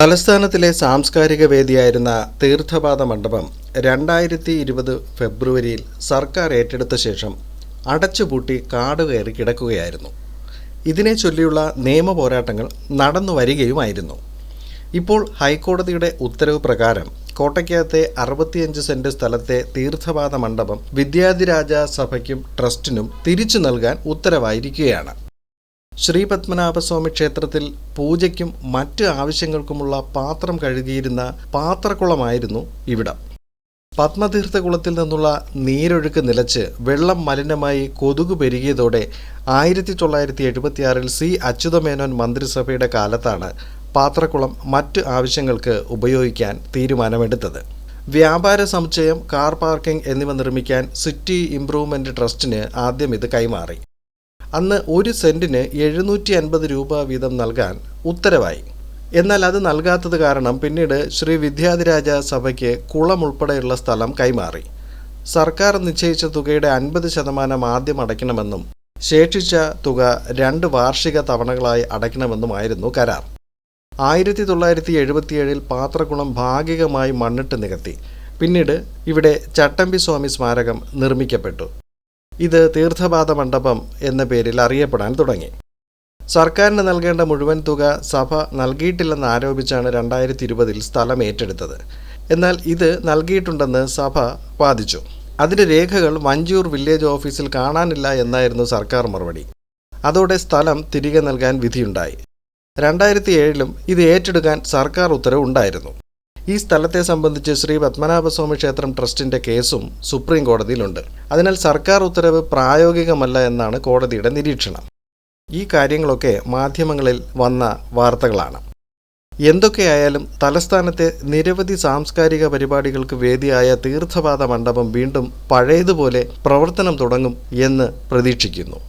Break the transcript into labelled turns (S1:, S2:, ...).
S1: തലസ്ഥാനത്തിലെ സാംസ്കാരിക വേദിയായിരുന്ന തീർത്ഥപാദ മണ്ഡപം 2020 ഫെബ്രുവരിയിൽ സർക്കാർ ഏറ്റെടുത്ത ശേഷം അടച്ചുപൂട്ടി കാടുകയറി കിടക്കുകയായിരുന്നു. ഇതിനെ ചൊല്ലിയുള്ള നിയമ പോരാട്ടങ്ങൾ നടന്നു വരികയുമായിരുന്നു. ഇപ്പോൾ ഹൈക്കോടതിയുടെ ഉത്തരവ് പ്രകാരം കോട്ടയ്ക്കകത്തെ 65 സെന്റ് സ്ഥലത്തെ തീർത്ഥപാദ മണ്ഡപം വിദ്യാധിരാജ സഭയ്ക്കും ട്രസ്റ്റിനും തിരിച്ചു നൽകാൻ ഉത്തരവായിരിക്കുകയാണ്. ശ്രീപത്മനാഭസ്വാമി ക്ഷേത്രത്തിൽ പൂജയ്ക്കും മറ്റ് ആവശ്യങ്ങൾക്കുമുള്ള പാത്രം കഴുകിയിരുന്ന പാത്രക്കുളമായിരുന്നു ഇവിടം. പത്മതീർത്ഥകുളത്തിൽ നിന്നുള്ള നീരൊഴുക്ക് നിലച്ച് വെള്ളം മലിനമായി കൊതുക് പെരുകിയതോടെ 1976 സി അച്യുതമേനോൻ മന്ത്രിസഭയുടെ കാലത്താണ് പാത്രക്കുളം മറ്റ് ആവശ്യങ്ങൾക്ക് ഉപയോഗിക്കാൻ തീരുമാനമെടുത്തത്. വ്യാപാര സമുച്ചയം, കാർ പാർക്കിംഗ് എന്നിവ നിർമ്മിക്കാൻ സിറ്റി ഇംപ്രൂവ്മെന്റ് ട്രസ്റ്റിന് ആദ്യം ഇത് കൈമാറി. അന്ന് 1 സെന്റിന് 750 രൂപ വീതം നൽകാൻ ഉത്തരവായി. എന്നാൽ അത് നൽകാത്തത് കാരണം പിന്നീട് ശ്രീവിദ്യാധിരാജ സഭയ്ക്ക് കുളം ഉൾപ്പെടെയുള്ള സ്ഥലം കൈമാറി. സർക്കാർ നിശ്ചയിച്ച തുകയുടെ 50% ആദ്യം അടയ്ക്കണമെന്നും ശേഷിച്ച തുക 2 വാർഷിക തവണകളായി അടയ്ക്കണമെന്നുമായിരുന്നു കരാർ. 1977 പാത്രക്കുളം ഭാഗികമായി മണ്ണിട്ട് നികത്തി. പിന്നീട് ഇവിടെ ചട്ടമ്പി സ്വാമി സ്മാരകം നിർമ്മിക്കപ്പെട്ടു. ഇത് തീർത്ഥപാദ മണ്ഡപം എന്ന പേരിൽ അറിയപ്പെടാൻ തുടങ്ങി. സർക്കാരിന് നൽകേണ്ട മുഴുവൻ തുക സഭ നൽകിയിട്ടില്ലെന്ന് ആരോപിച്ചാണ് 2020 സ്ഥലം ഏറ്റെടുത്തത്. എന്നാൽ ഇത് നൽകിയിട്ടുണ്ടെന്ന് സഭ വാദിച്ചു. അതിൻ്റെ രേഖകൾ വഞ്ചൂർ വില്ലേജ് ഓഫീസിൽ കാണാനില്ല എന്നായിരുന്നു സർക്കാർ മറുപടി. അതോടെ സ്ഥലം തിരികെ നൽകാൻ വിധിയുണ്ടായി. 2007 ഇത് ഏറ്റെടുക്കാൻ സർക്കാർ ഉത്തരവുണ്ടായിരുന്നു. ഈ സ്ഥലത്തെ സംബന്ധിച്ച് ശ്രീ പത്മനാഭസ്വാമി ക്ഷേത്രം ട്രസ്റ്റിന്റെ കേസും സുപ്രീം കോടതിയിലുണ്ട്. അതിനാൽ സർക്കാർ ഉത്തരവ് പ്രായോഗികമല്ല എന്നാണ് കോടതിയുടെ നിരീക്ഷണം. ഈ കാര്യങ്ങളൊക്കെ മാധ്യമങ്ങളിൽ വന്ന വാർത്തകളാണ്. എന്തൊക്കെയായാലും തലസ്ഥാനത്തെ നിരവധി സാംസ്കാരിക പരിപാടികൾക്ക് വേദിയായ തീർത്ഥപാദ മണ്ഡപം വീണ്ടും പഴയതുപോലെ പ്രവർത്തനം തുടങ്ങും എന്ന് പ്രതീക്ഷിക്കുന്നു.